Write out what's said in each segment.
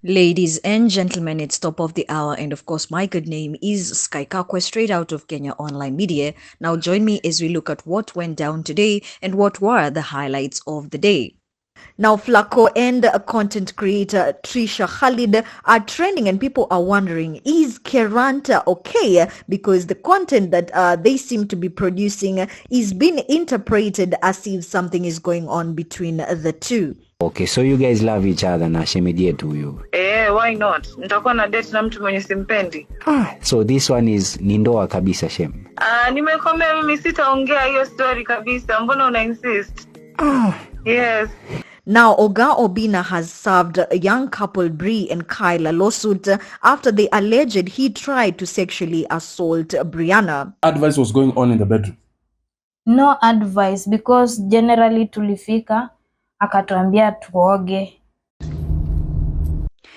Ladies and gentlemen, it's top of the hour, and of course, my good name is Sky Kakwe, straight out of Kenya Online Media. Now, join me as we look at what went down today and what were the highlights of the day. Now, Flaqo and content creator Trisha Khalid are trending, and people are wondering, is Keranta okay? Because the content that they seem to be producing is being interpreted as if something is going on between the two. Okay, so you guys love each other na shemeji yetu huyu. Why not? Nitakuwa na date na mtu mwenye simpendi. So this one is ni ndoa kabisa shem. Nimekwambia mimi sitaongea hiyo story kabisa. Mbona una insist? Yes. Now, Obinna has served a young couple Bri and Kyle a lawsuit after they alleged he tried to sexually assault Brianna. Advice was going on in the bedroom? No advice, because generally tulifika akatuambia tuoge.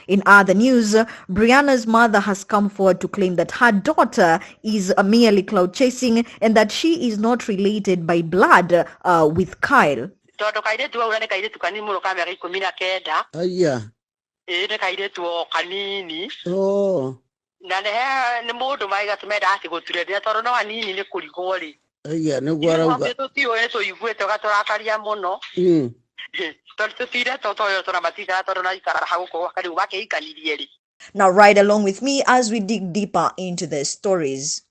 In other news, Brianna's mother has come forward to claim that her daughter is merely cloud chasing and that she is not related by blood with Kyle. Toto kaide tu urane kaide tu kanini mulo kamera 19. Aya. Ne kaide tu kanini. Oh. Na ne modo mai ga tumeda ati go turede toro no kanini ne kuligori. Aya ne gwara uga. Wa to tio eso igwe to gato akaria mono. Now ride along with me as we dig deeper into the stories.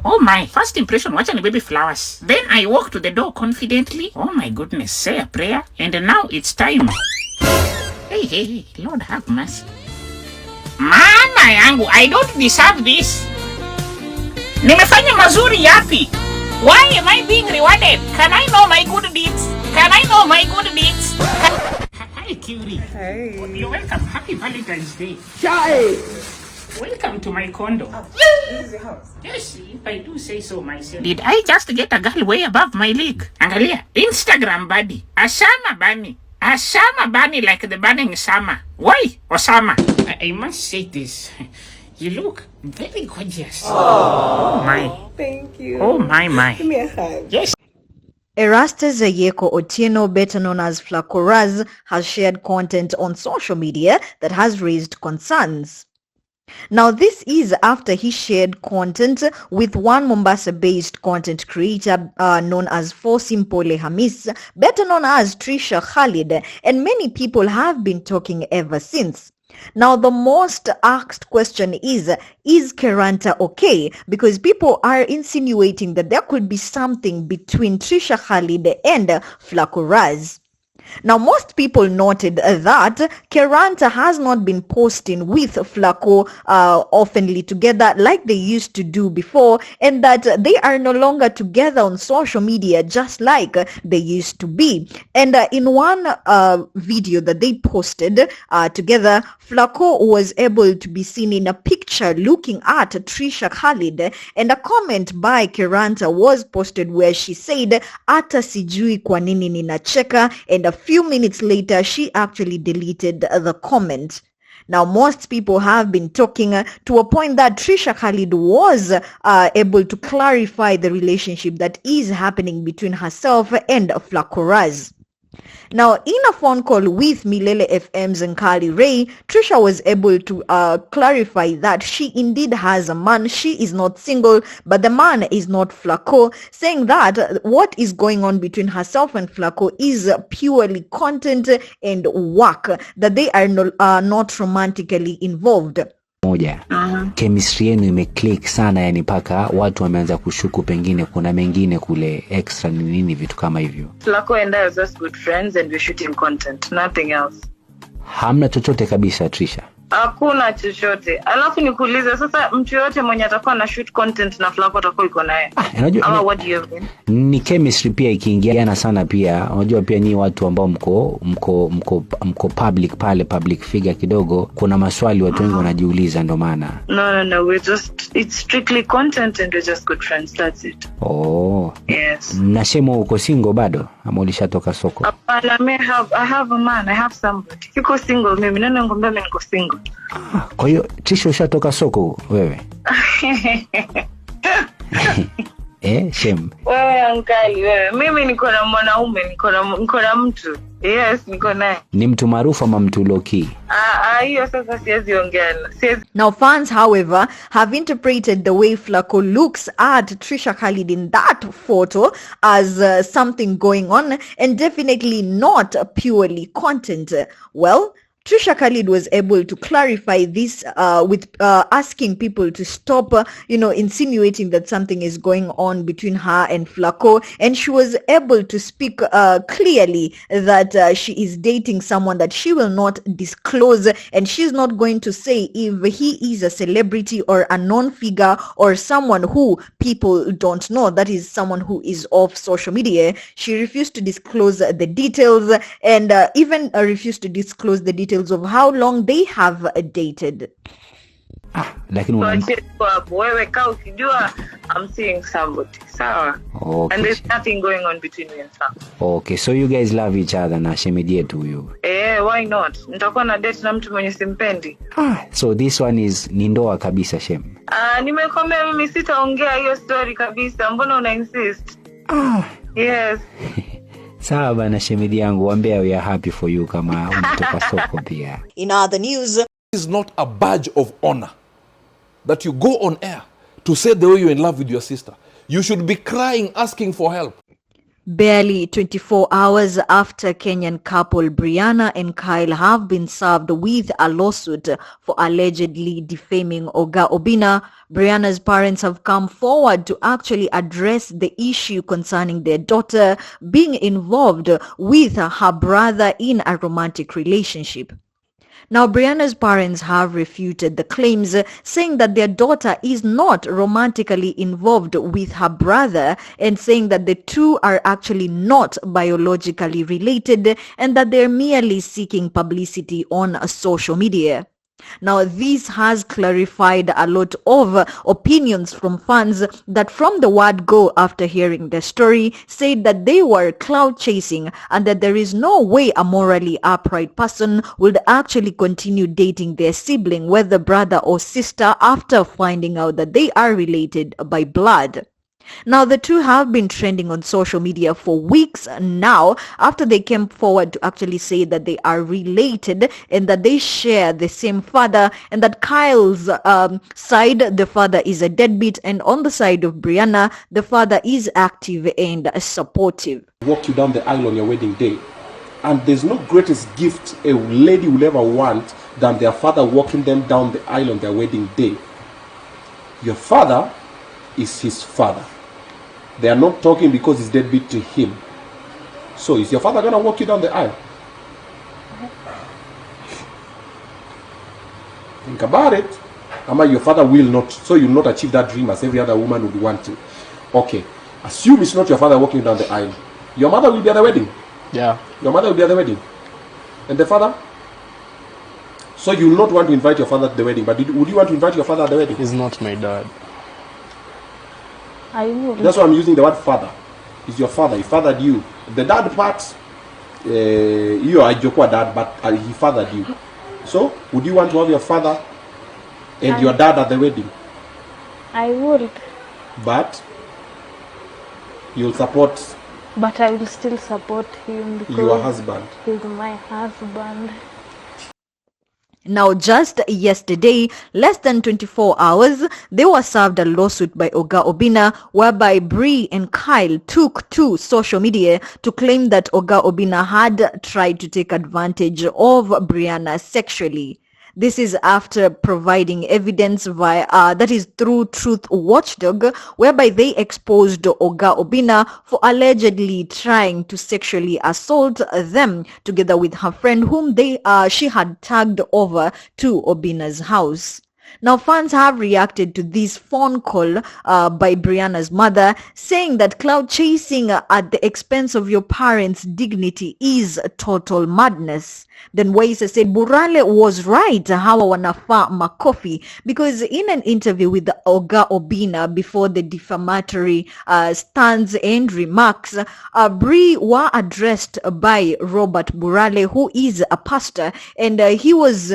Oh my, first impression, watching baby flowers. Then I walk to the door confidently. Oh my goodness, say a prayer. And now it's time. Hey, Lord have mercy. Mama yangu, I don't deserve this. Nimefanya mazuri yapi? Why am I being rewarded? Can I know my good deeds? Can I know my good deeds? Hi, Curie. Hey. You're welcome. Happy Valentine's Day. Chai. Welcome to my condo. This is the house. Yes, if I do say so myself. Did I just get a girl way above my league? Angalia, Instagram buddy. Asama bunny. Asama bunny like the burning summer. Why, Osama? I must say this. You look very gorgeous. Oh my. Thank you. Oh my. Give me a hug. Yes. Erastes Zayeko Otieno, better known as Flaqo, has shared content on social media that has raised concerns. Now, this is after he shared content with one Mombasa-based content creator known as Fosimpole Hamis, better known as Trisha Khalid, and many people have been talking ever since. Now, the most asked question is Keranta okay? Because people are insinuating that there could be something between Trisha Khalid and Flaqo. Now, most people noted that Keranta has not been posting with Flaqo oftenly together like they used to do before, and that they are no longer together on social media just like they used to be. And in one video that they posted together, Flaqo was able to be seen in a picture looking at Trisha Khalid, and a comment by Keranta was posted where she said, "Ata sijui kwa nini ninacheka," and a few minutes later, she actually deleted the comment. Now, most people have been talking to a point that Trisha Khalid was able to clarify the relationship that is happening between herself and Flaqo. Now, in a phone call with Milele FM's and Kali Ray, Trisha was able to clarify that she indeed has a man. She is not single, but the man is not Flaqo, saying that what is going on between herself and Flaqo is purely content and work, that they are not romantically involved. Moja. Chemistry yenu imeclick sana, yani paka watu wameanza kushuku pengine kuna mengine kule extra ni nini vitu kama hivyo. Flaqo and I are just good friends and we're shooting content, nothing else. Hamna chochote kabisa Trisha? Hakuna chochote. Alafu nikuulize sasa, mtu yote mwenye atakuwa na shoot content na Flaqo atakuwa iko naye. Ama what do you mean? Ni chemistry pia ikiingiana sana pia. Unajua pia ni watu ambao mko public pale, public figure kidogo. Kuna maswali watu wengi wanajiuliza ndo maana. No, it's strictly content and we're just good friends, that's it. Oh. Yes. Nasema uko single bado ama ulishatoka soko? Hapana, I have a man, I have somebody. Siko single mimi, nani ngombe mimi niko single. Kwa hiyo Trisha ushatoka soko wewe? Shem. Wewe ankali wewe. Mimi niko na mwanaume, niko na mtu. Yes, niko naye. Ni mtu maarufu ama mtu low-key? Hiyo sasa siwezi ongea. Now fans, however, have interpreted the way Flaqo looks at Trisha Khalid in that photo as something going on and definitely not purely content. Well, Trisha Khalid was able to clarify this with asking people to stop, insinuating that something is going on between her and Flaqo. And she was able to speak clearly that she is dating someone that she will not disclose. And she's not going to say if he is a celebrity or a known figure or someone who people don't know, that is someone who is off social media. She refused to disclose the details and even refused to disclose the details of how long they have dated. Lakini wewe kaa ukijua I'm seeing somebody. Sawa. Okay. And there's nothing going on between me and Sam. Okay, so you guys love each other na shemeji yetu huyu. Why not? Nitakuwa na date na mtu mwenye simpendi. So this one is ni ndoa kabisa, Shem. Nimekwambia mimi sitaongea hiyo story kabisa. Mbona una insist? Yes. Sawa bana shemeji yangu, waambia we are happy for you kama umetoka soko pia. In other news, It is not a badge of honor that you go on air to say the way you're in love with your sister. You should be crying, asking for help. barely 24 hours after Kenyan couple Brianna and Kyle have been served with a lawsuit for allegedly defaming Obinna, Brianna's parents have come forward to actually address the issue concerning their daughter being involved with her brother in a romantic relationship. Now, Brianna's parents have refuted the claims, saying that their daughter is not romantically involved with her brother and saying that the two are actually not biologically related and that they're merely seeking publicity on social media. Now, this has clarified a lot of opinions from fans that from the word go after hearing the story said that they were clout chasing and that there is no way a morally upright person would actually continue dating their sibling, whether brother or sister, after finding out that they are related by blood. Now, the two have been trending on social media for weeks now after they came forward to actually say that they are related and that they share the same father, and that Kyle's side, the father is a deadbeat, and on the side of Brianna, the father is active and supportive. Walk you down the aisle on your wedding day. And there's no greatest gift a lady will ever want than their father walking them down the aisle on their wedding day. Your father is his father. They are not talking because it's deadbeat to him. So is your father going to walk you down the aisle? Think about it. Ama your father will not, so you will not achieve that dream as every other woman would want to. Okay, assume it's not your father walking down the aisle. Your mother will be at the wedding. Yeah. Your mother will be at the wedding. And the father? So you will not want to invite your father at the wedding, but would you want to invite your father at the wedding? He's not my dad. I would. That's why I'm using the word father. He's your father. He fathered you. The dad part, you are a dad, but he fathered you. So, would you want to have your father and your dad at the wedding? I would. But you'll support. But I will still support him because Your husband. He's my husband. Now, just yesterday, less than 24 hours, they were served a lawsuit by Obinna, whereby Bri and Kyle took to social media to claim that Obinna had tried to take advantage of Brianna sexually. This is after providing evidence via, that is through Truth Watchdog, whereby they exposed Obinna for allegedly trying to sexually assault them together with her friend whom she had tagged over to Obinna's house. Now, fans have reacted to this phone call by Brianna's mother, saying that cloud chasing at the expense of your parents' dignity is total madness. Then Waisa said Burale was right, hawa wanafaa makofi, because in an interview with Obinna before the defamatory stands and remarks, Bri were addressed by Robert Burale, who is a pastor, and he was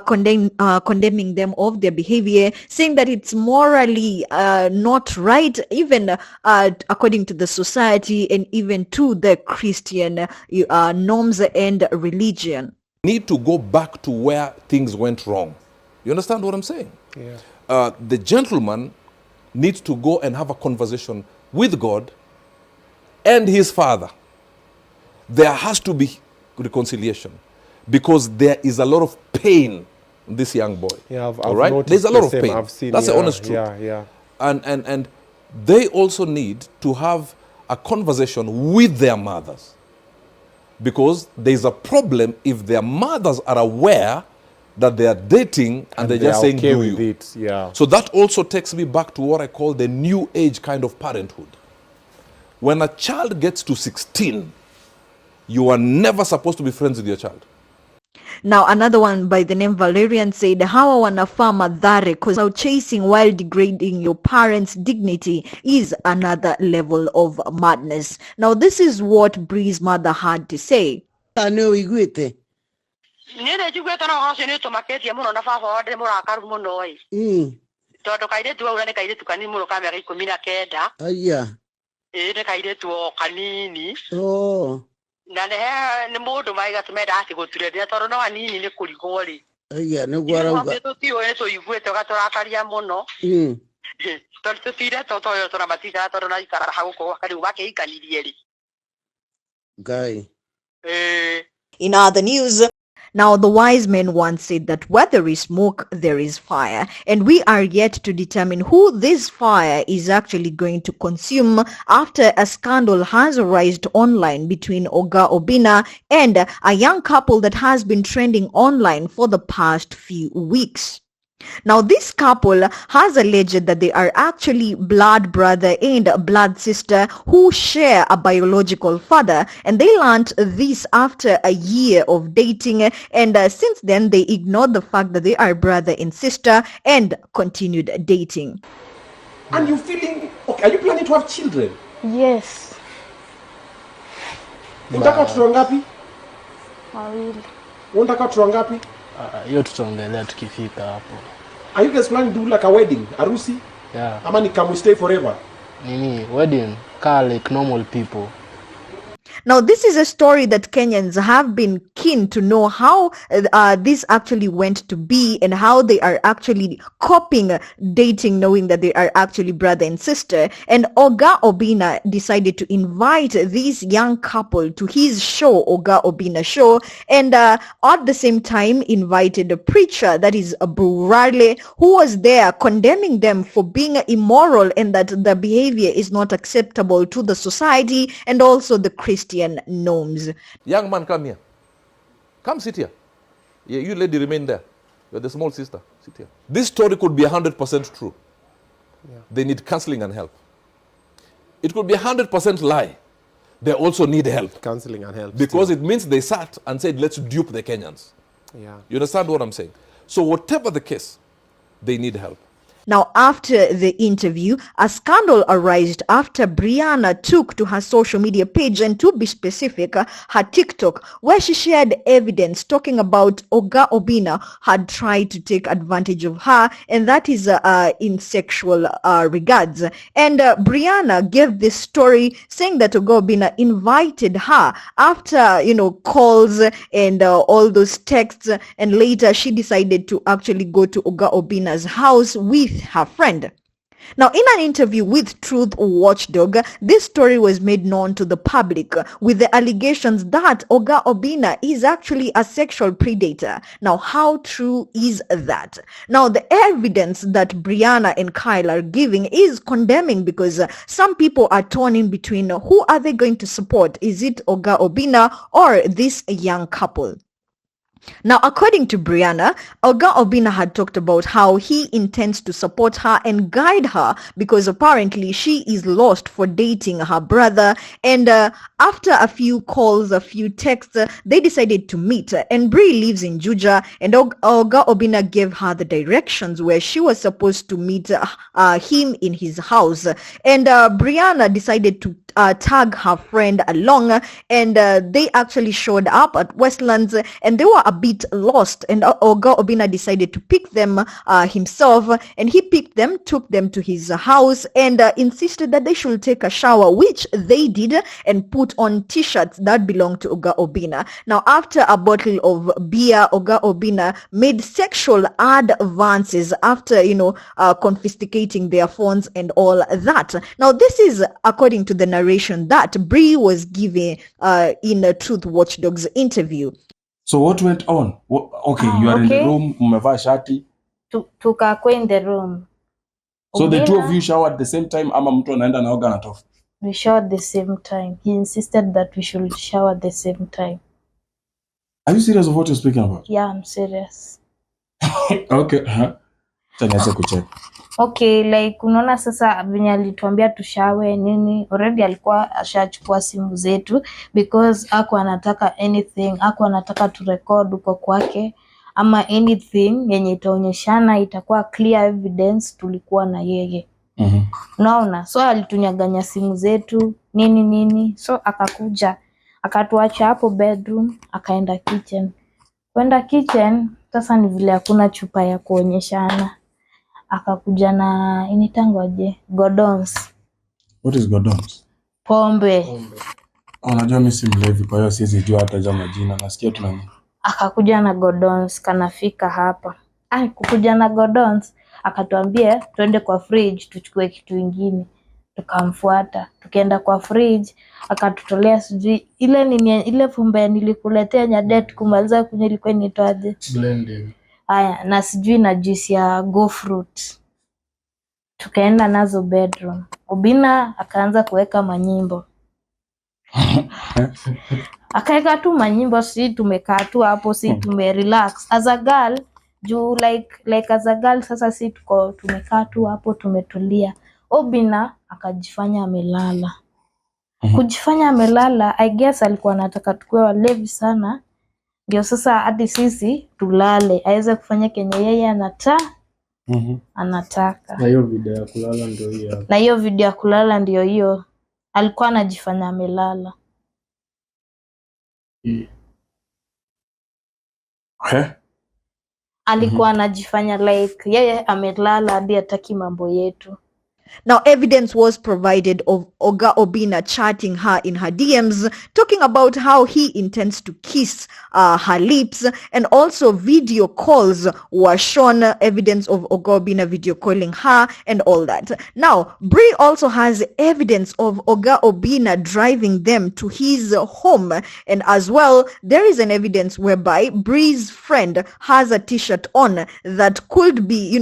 condemning them of of their behavior, saying that it's morally not right, even according to the society and even to the Christian norms and religion. Need to go back to where things went wrong. You understand what I'm saying? Yeah. The gentleman needs to go and have a conversation with God and his father. There has to be reconciliation because there is a lot of pain in this young boy. Yeah, I've all right? noticed There's a lot of the same. pain. I've seen, That's the yeah, honest truth. Yeah. And they also need to have a conversation with their mothers, because there's a problem if their mothers are aware that they are dating and they're just saying, okay do with you? it. Yeah. So that also takes me back to what I call the new age kind of parenthood. When a child gets to 16, you are never supposed to be friends with your child. Now, another one by the name Valerian said, "Hawa wanafaa madhare because now chasing while degrading your parents' dignity is another level of madness." Now, this is what Bree's mother had to say. I know we great. Nene jugweta na hase ne to maketi muno na fa fa de mura karu muno oi. Toto kaide tu ura ne kaide tu kanini muno kamera 19. Aya. Ne kaide tu kanini. Oh. Na ne modo mai ga tumeda ati go ture de toro no anini ne kurigori. Aya ne gwara uga. To ti o ne to igweta ga tora karia muno. To tira to yo tora matita toro na ikara ha ko kali uba ke ikanirieri. Guy. In other news, now the wise men once said that where there is smoke, there is fire. And we are yet to determine who this fire is actually going to consume after a scandal has arisen online between Obinna and a young couple that has been trending online for the past few weeks. Now, this couple has alleged that they are actually blood brother and blood sister who share a biological father, and they learned this after a year of dating, and since then they ignored the fact that they are brother and sister and continued dating. And you feeling okay? Are you planning to have children? Yes, Unataka watoto ngapi? wawili. Unataka watoto ngapi? Hiyo tutaongelea tukifika hapo. Are you guys planning to do like a wedding, harusi? Yeah. Ama ni can we stay forever? Nini, wedding, car like normal people. Now, this is a story that Kenyans have been keen to know how this actually went to be and how they are actually coping dating, knowing that they are actually brother and sister. And Obinna decided to invite this young couple to his show, Obinna Show, and at the same time invited a preacher, that is Brianna, who was there condemning them for being immoral and that the behavior is not acceptable to the society and also the Christian norms. Young man, come here. Come sit here. Yeah, you lady remain there. You're the small sister. Sit here. This story could be 100% true. Yeah. They need counseling and help. It could be 100% lie. They also need help. Counseling and help. Because still. it means they sat and said, let's dupe the Kenyans. Yeah. You understand what I'm saying? So whatever the case, they need help. Now, after the interview, a scandal arose after Brianna took to her social media page, and to be specific, her TikTok, where she shared evidence talking about Obinna had tried to take advantage of her, and that is in sexual regards. And Brianna gave this story saying that Obinna invited her after, calls and all those texts, and later she decided to actually go to Obinna's house with her friend. Now, in an interview with Truth Watchdog, this story was made known to the public with the allegations that Obinna is actually a sexual predator. Now, how true is that? Now, the evidence that Brianna and Kyle are giving is condemning, because some people are torn in between who are they going to support. Is it Obinna or this young couple? Now, according to Brianna, Obinna had talked about how he intends to support her and guide her because apparently she is lost for dating her brother. And after a few calls, a few texts, they decided to meet. And Bri lives in Juja, and Obinna gave her the directions where she was supposed to meet him in his house. And Brianna decided to tag her friend along, and they actually showed up at Westlands, and they were a bit lost, and Oga Obinna decided to pick them himself, and he picked them, took them to his house, and insisted that they should take a shower, which they did, and put on t-shirts that belonged to Oga Obinna. Now, after a bottle of beer, Oga Obinna made sexual advances after, confiscating their phones and all that. Now, this is according to the narration that Bree was giving in a Truth Watchdog's interview. So what went on? You are in the room, umevaa shati. Tukakwe in the room. So the two of you showered at the same time, ama mtu anaenda naoga anatoka? We showered the same time. He insisted that we should shower at the same time. Are you serious of what you're speaking about? Yeah, I'm serious. Okay. Nianze kucheck. Okay, like unaona sasa venye alituambia tushawe nini, already alikuwa ashachukua simu zetu because hakuwa anataka anything, hakuwa anataka tu record uko kwake ama anything yenye itaonyeshana itakuwa clear evidence tulikuwa na yeye. Unaona, so alitunyaganya simu zetu nini, so akakuja akatuacha hapo bedroom, akaenda kitchen. Kwenda kitchen sasa ni vile hakuna chupa ya kuonyeshana, akakuja na initangwaje, godons. What is godons? Pombe. Unajua mimi si mlevi, kwa hiyo siwezi jua hata za majina, nasikia tu nani. Akakuja na godons, kanafika hapa. Kukuja na godons, akatuambia twende kwa fridge tuchukue kitu kingine. Tukamfuata, tukaenda kwa fridge, akatutolea sijui ile pombe nilikuletea nyadet kumaliza kunywa ilikuwa inaitwaje? Blending. Haya, na sijui na juice ya go fruit. Tukaenda nazo bedroom. Obinna akaanza kuweka manyimbo. Akaeka tu manyimbo, si tumekaa tu hapo, si tumerelax. As a girl, juu like as a girl sasa si tumekaa tu hapo tumetulia. Obinna akajifanya amelala. Kujifanya amelala, I guess alikuwa anataka tukue walevi sana. Ndio sasa hadi sisi tulale, aweze kufanya kenye yeye anataka. Na hiyo video ya kulala ndio hiyo. Na hiyo video ya kulala ndio hiyo. Alikuwa anajifanya amelala. Alikuwa anajifanya like yeye amelala hadi hataki mambo yetu. Now, evidence was provided of Oga Obinna chatting her in her DMs, talking about how he intends to kiss her lips, and also video calls were shown, evidence of Oga Obinna video calling her and all that. Now, Bree also has evidence of Oga Obinna driving them to his home, and as well, there is an evidence whereby Bree's friend has a t-shirt on that could be,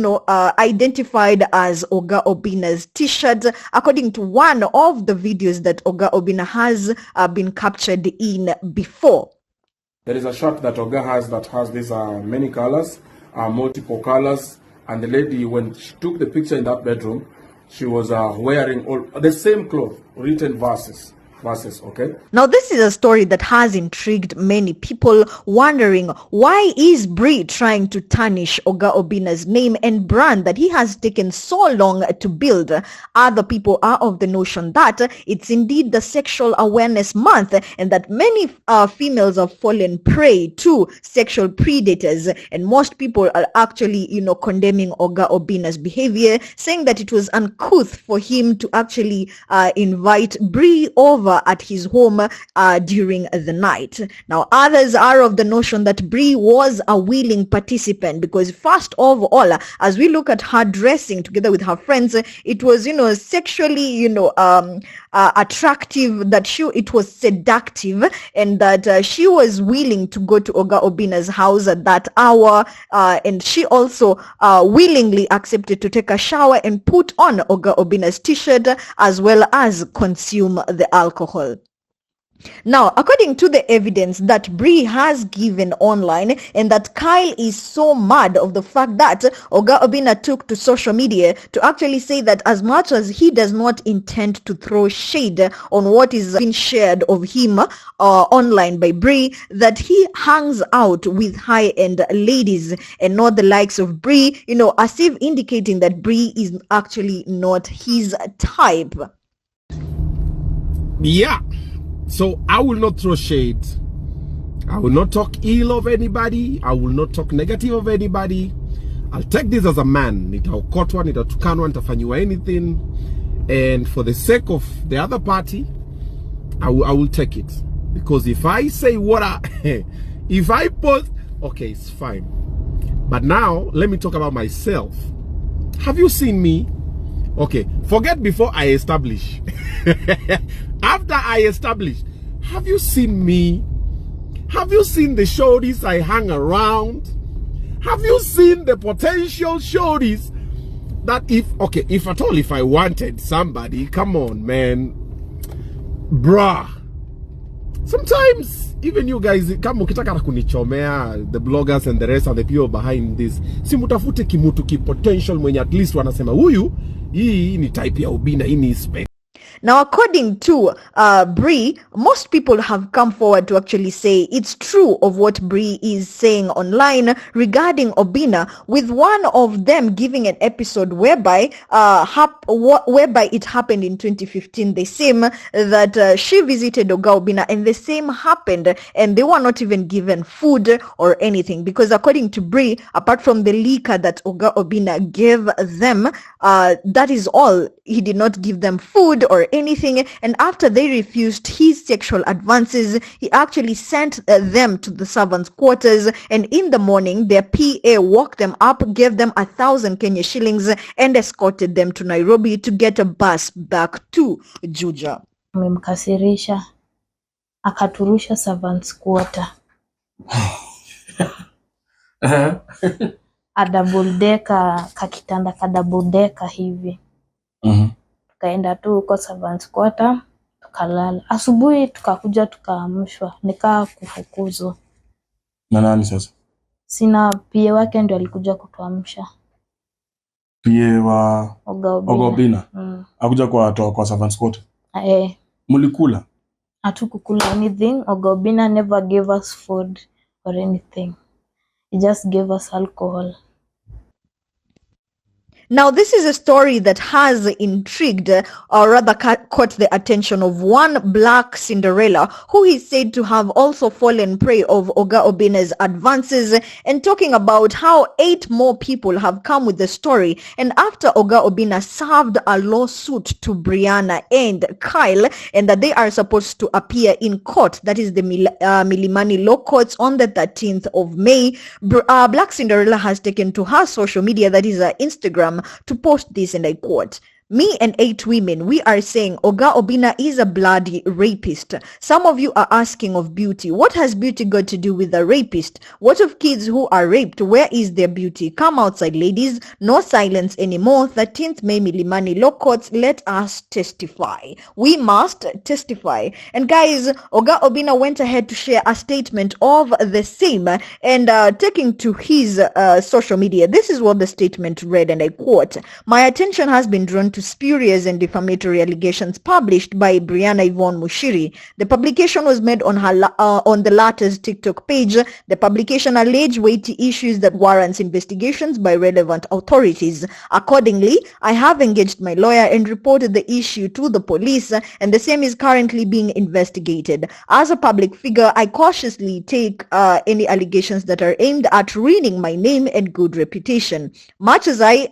identified as Oga Obinna's t-shirt, according to one of the videos that Oga Obinna has been captured in before. There is a shirt that Oga has that has these many colors, multiple colors, and the lady, when she took the picture in that bedroom, she was wearing all the same clothes, written verses, okay? Now, this is a story that has intrigued many people, wondering why is Bree trying to tarnish Oga Obinna's name and brand that he has taken so long to build. Other people are of the notion that it's indeed the Sexual Awareness Month and that many females have fallen prey to sexual predators, and most people are actually, condemning Oga Obinna's behavior, saying that it was uncouth for him to actually invite Bree over at his home during the night. Now, others are of the notion that Bree was a willing participant because, first of all, as we look at her dressing together with her friends, it was, sexually, attractive, that it was seductive, and that she was willing to go to Oga Obinna's house at that hour, and she also willingly accepted to take a shower and put on Oga Obinna's t-shirt as well as consume the alcohol. Now, according to the evidence that Bree has given online, and that Kyle is so mad of the fact that Oga Obinna took to social media to actually say that as much as he does not intend to throw shade on what is being shared of him online by Bree, that he hangs out with high-end ladies and not the likes of Bree, as if indicating that Bree is actually not his type. Yeah. So I will not throw shade. I will not talk ill of anybody. I will not talk negative of anybody. I'll take this as a man. Nitaokotwa, nitatukanwa, nitafanywa anything. And for the sake of the other party, I will take it. Because if I say what if I post, okay, it's fine. But now, let me talk about myself. Have you seen me? Okay, forget before I establish. After I establish, have you seen me? Have you seen the shorties I hang around? Have you seen the potential shorties that if at all, if I wanted somebody, come on, man. Bruh. Sometimes, even you guys, kama ukitaka kunichomea, the bloggers and the rest of the people behind this, si mutafute kimutu potential mwenye at least wanasema, huyu, hii ni type ya Obinna, hii ni spec. Now, according to Bree, most people have come forward to actually say it's true of what Bree is saying online regarding Obinna, with one of them giving an episode whereby it happened in 2015. The same that she visited Oga Obinna, and the same happened, and they were not even given food or anything, because according to Bree, apart from the liquor that Oga Obinna gave them, that is all. He did not give them food or anything, and after they refused his sexual advances, he actually sent them to the servants' quarters, and in the morning their PA woke them up, gave them 1,000 Kenya shillings, and escorted them to Nairobi to get a bus back to Juja. Amemkasirisha, akaturusha servants' quarter. A double decker, kakitanda ka double decker hivi. Tukaenda tu huko servants quarter, tukalala. Asubuhi tukakuja tukaamshwa, nikaa kufukuzwa. Na nani sasa? Sina PA wake ndio alikuja kutuamsha. PA wa Obinna. Akuja kwa servants quarter. Mulikula? Hatukukula anything. Obinna never gave us food or anything. He just gave us alcohol. Now, this is a story that has intrigued, or rather caught the attention of one Black Cinderella, who is said to have also fallen prey of Oga Obinna's advances, and talking about how 8 more people have come with the story. And after Oga Obinna served a lawsuit to Brianna and Kyle, and that they are supposed to appear in court, that is the Milimani Law Courts, on the 13th of May, Black Cinderella has taken to her social media, that is Instagram, to post this, and I quote, "Me and 8 women, we are saying Oga Obinna is a bloody rapist. Some of you are asking of beauty. What has beauty got to do with a rapist? What of kids who are raped? Where is their beauty? Come outside, ladies. No silence anymore. 13th May Milimani Law Courts. Let us testify. We must testify." And guys, Oga Obinna went ahead to share a statement of the same, and taking to his social media. This is what the statement read, and I quote, "My attention has been drawn to spurious and defamatory allegations published by Brianna Yvonne Mushiri. The publication was made on her on the latter's TikTok page. The publication alleged weighty issues that warrants investigations by relevant authorities. Accordingly, I have engaged my lawyer and reported the issue to the police, and the same is currently being investigated. As a public figure, I cautiously take any allegations that are aimed at ruining my name and good reputation. Much as I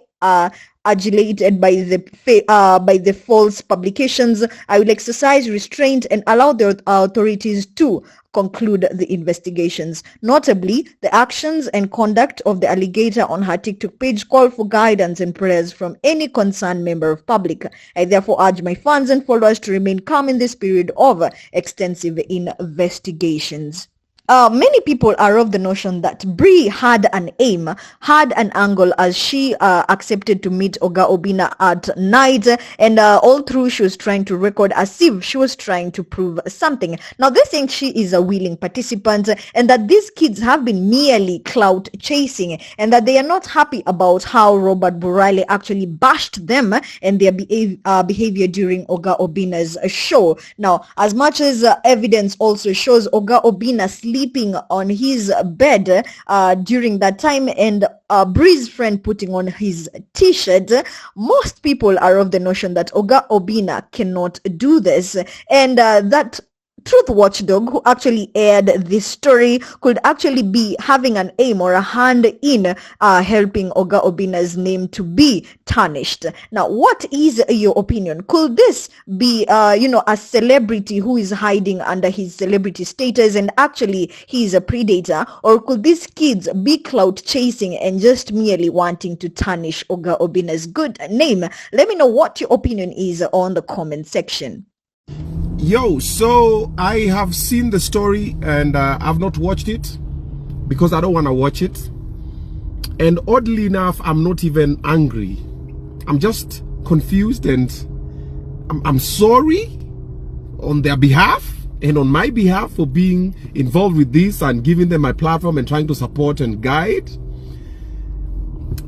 adulated by the false publications, I will exercise restraint and allow the authorities to conclude the investigations. Notably, the actions and conduct of the alligator on her TikTok page call for guidance and prayers from any concerned member of public. I therefore urge my fans and followers to remain calm in this period of extensive investigations." Many people are of the notion that Bree had an aim, had an angle, as she accepted to meet Oga Obinna at night, and all through she was trying to record as if she was trying to prove something. Now they think she is a willing participant, and that these kids have been merely clout chasing, and that they are not happy about how Robert Burale actually bashed them and their behavior during Oga Obinna's show. Now, as much as evidence also shows Oga Obinna sleeping on his bed during that time, and Bree's friend putting on his t-shirt, most people are of the notion that Oga Obinna cannot do this, and that Truth Watchdog, who actually aired this story, could actually be having an aim or a hand in helping Oga Obinna's name to be tarnished. Now, what is your opinion? Could this be, a celebrity who is hiding under his celebrity status and actually he is a predator? Or could these kids be clout chasing and just merely wanting to tarnish Oga Obinna's good name? Let me know what your opinion is on the comment section. Yo, so I have seen the story and I've not watched it because I don't want to watch it. And oddly enough, I'm not even angry. I'm just confused, and I'm sorry on their behalf and on my behalf for being involved with this and giving them my platform and trying to support and guide.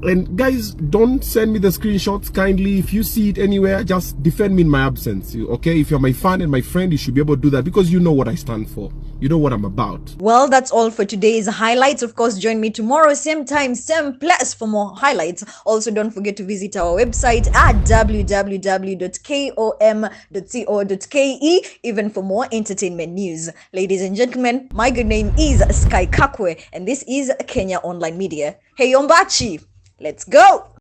And guys, don't send me the screenshots kindly. If you see it anywhere, just defend me in my absence, okay? If you're my fan and my friend, you should be able to do that because you know what I stand for. You know what I'm about. Well, that's all for today's highlights. Of course, join me tomorrow, same time, same place for more highlights. Also, don't forget to visit our website at www.kom.co.ke, even for more entertainment news. Ladies and gentlemen, my good name is Sky Kakwe, and this is Kenya Online Media. Hey, Yombachi! Let's go!